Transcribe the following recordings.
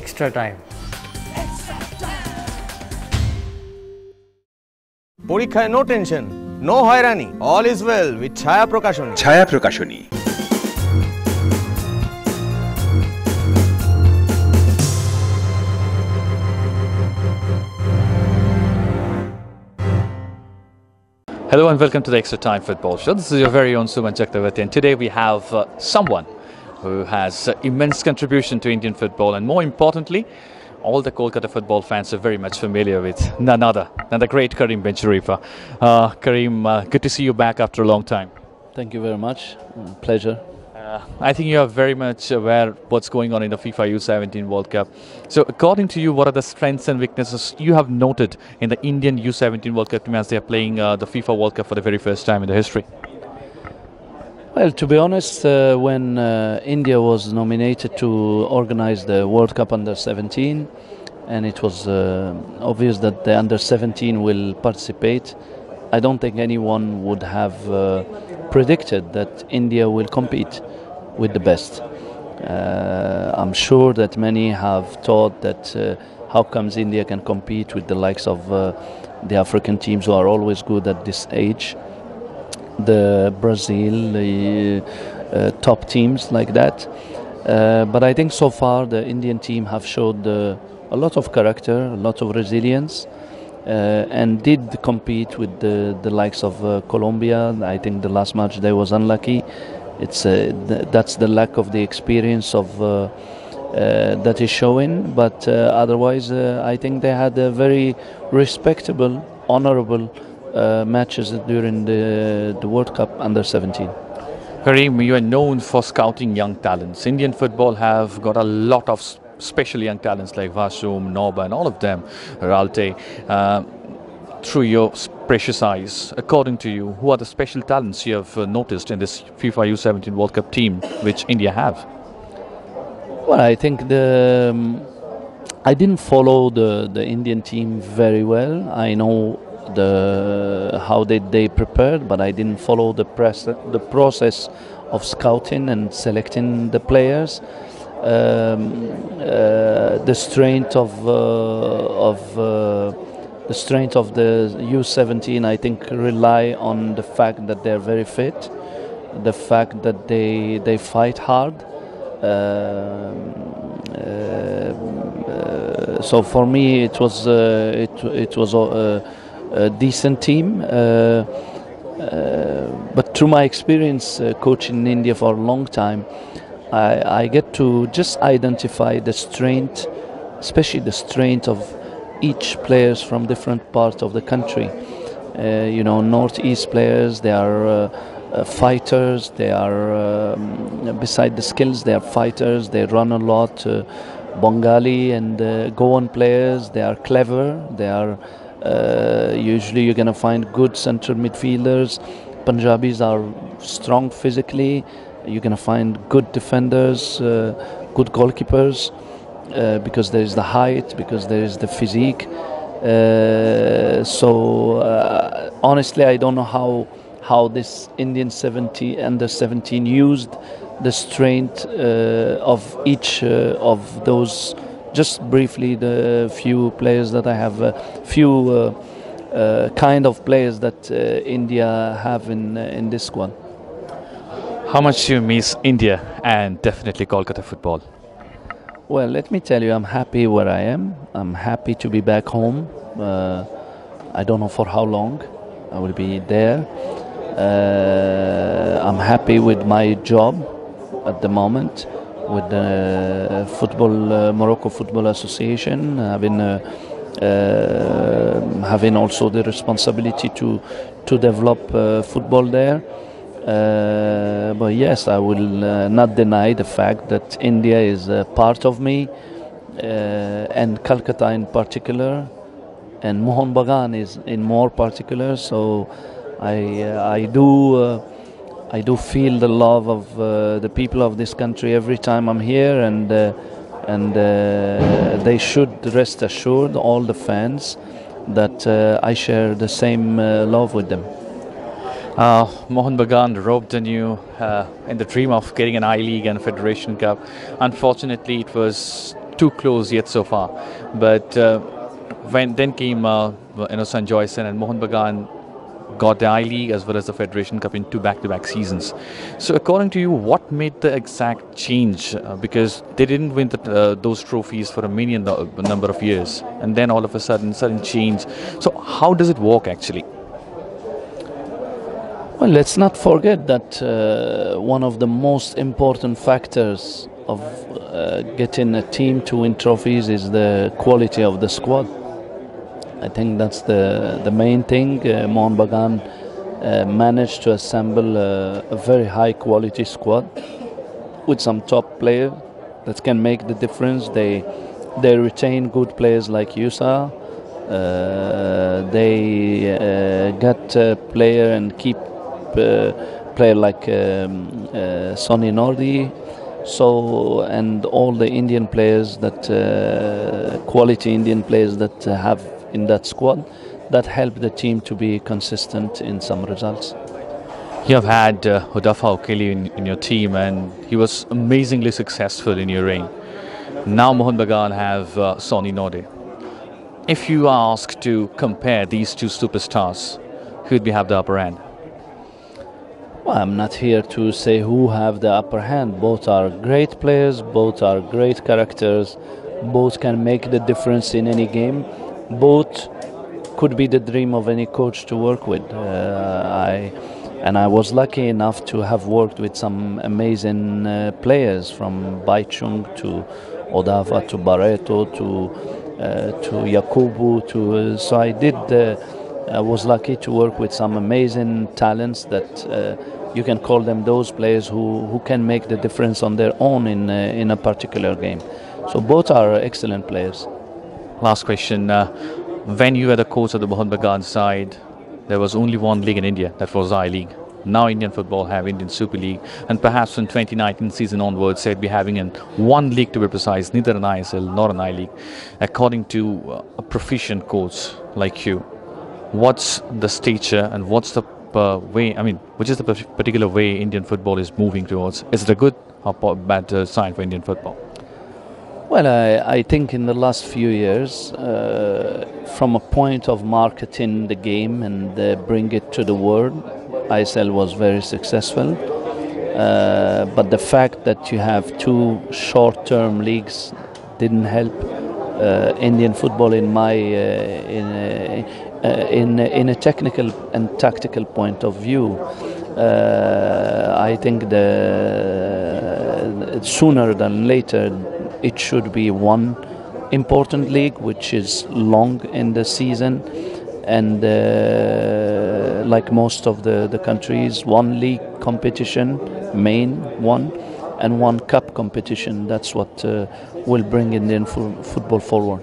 extra time. পরীক্ষায় no tension, no হয়রানি, all is well with ছায়া প্রকাশনী। ছায়া প্রকাশনী। Hello and welcome to the Extra Time Football Show. This is your very own Suman Chakravarti, and today we have someone who has immense contribution to Indian football, and more importantly, all the Kolkata football fans are very much familiar with none other than the great Karim Bencharifa. Karim, good to see you back after a long time. Thank you very much. Pleasure. I think you are very much aware what's going on in the FIFA U17 World Cup. So according to you, what are the strengths and weaknesses you have noted in the Indian U17 World Cup team as they are playing the FIFA World Cup for the very first time in the history? Well, to be honest, when India was nominated to organize the World Cup under 17, and it was obvious that the under 17 will participate, I don't think anyone would have predicted that India will compete with the best. I'm sure that many have thought that how comes India can compete with the likes of the African teams who are always good at this age, the Brazil, the top teams like that. But I think so far the Indian team have showed a lot of character, a lot of resilience, and did compete with the likes of Colombia. I think the last match they was unlucky. That's the lack of the experience of that is showing. But otherwise, I think they had a very respectable, honourable matches during the World Cup under 17. Karim, you are known for scouting young talents. Indian football have got a lot of special young talents like Vasum, Noba and all of them, Ralte. Through your precious eyes, according to you, who are the special talents you have noticed in this FIFA U17 World Cup team which India have? Well, I think I didn't follow the Indian team very well. I know how they prepared, but I didn't follow the process of scouting and selecting the players. The strength of the U17, I think, rely on the fact that they're very fit, the fact that they fight hard. So for me, it was a decent team. But through my experience coaching in India for a long time, I get to just identify the strength, especially the strength of each players from different parts of the country. Northeast players, they are fighters, they are beside the skills, they are fighters, they run a lot. Bengali and Goan players, they are clever, they are usually you're going to find good central midfielders. Punjabis are strong physically, you're going to find good defenders, good goalkeepers. Because there is the height, because there is the physique. Honestly, I don't know how this Indian under 17 used the strength of each of those. Just briefly, the few players that I have, few kind of players that India have in this squad. How much you miss India and definitely Kolkata football? Well, let me tell you, I'm happy where I am. I'm happy to be back home. I don't know for how long I will be there. I'm happy with my job at the moment with the Morocco Football Association, having also the responsibility to develop football there. But yes, I will not deny the fact that India is a part of me, and Calcutta in particular, and Mohun Bagan is in more particular. So I do feel the love of the people of this country every time I'm here, and they should rest assured, all the fans, that I share the same love with them. Mohun Bagan roped on you in the dream of getting an I-League and Federation Cup. Unfortunately, it was too close yet so far. But when then came Sanjoy Sen and Mohan Bagan got the I-League as well as the Federation Cup in 2 back-to-back seasons. So according to you, what made the exact change? Because they didn't win those trophies for a number of years, and then all of a sudden change. So how does it work actually? Well, let's not forget that one of the most important factors of getting a team to win trophies is the quality of the squad. I think that's the main thing. Mohan Bagan managed to assemble a very high quality squad with some top players that can make the difference. They retain good players like Yusa. They got a player and keep player like Sonny Nordi. So, and all the Indian players that quality Indian players that have in that squad, that help the team to be consistent in some results. You have had Hudafa Okeli in your team, and he was amazingly successful in your reign. Now Mohan Bagan have Sonny Node. If you are asked to compare these two superstars, who would have the upper hand? Well, I'm not here to say who have the upper hand. Both are great players, both are great characters, both can make the difference in any game. Both could be the dream of any coach to work with. I was lucky enough to have worked with some amazing players, from Baichung to Odafa to Barreto to Yakubu. So I was lucky to work with some amazing talents that you can call them those players who can make the difference on their own in a particular game. So both are excellent players. Last question. When you were the coach of the Mohan Bagan side, there was only one league in India, that was I-League. Now Indian football have Indian Super League, and perhaps from 2019 season onwards, they'd be having one league to be precise, neither an ISL nor an I-League. According to a proficient coach like you, what's the stature and what's the way, which is the particular way Indian football is moving towards? Is it a good or bad sign for Indian football? Well, I think in the last few years, from a point of marketing the game and bring it to the world, ISL was very successful. But the fact that you have two short-term leagues didn't help Indian football in my in a technical and tactical point of view. I think sooner than later it should be one important league which is long in the season, and like most of the countries, one league competition, main one, and one cup competition. That's what will bring Indian football forward.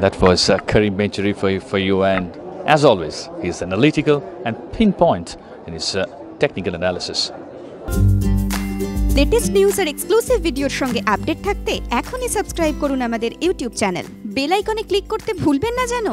That was Karim Benchari for you, and as always, he's analytical and pinpoint in his technical analysis. Latest news আর exclusive ভিডিওর সঙ্গে update থাকতে এখনই subscribe করুন আমাদের YouTube channel. Bell আইকনে click করতে ভুলবেন না যেন।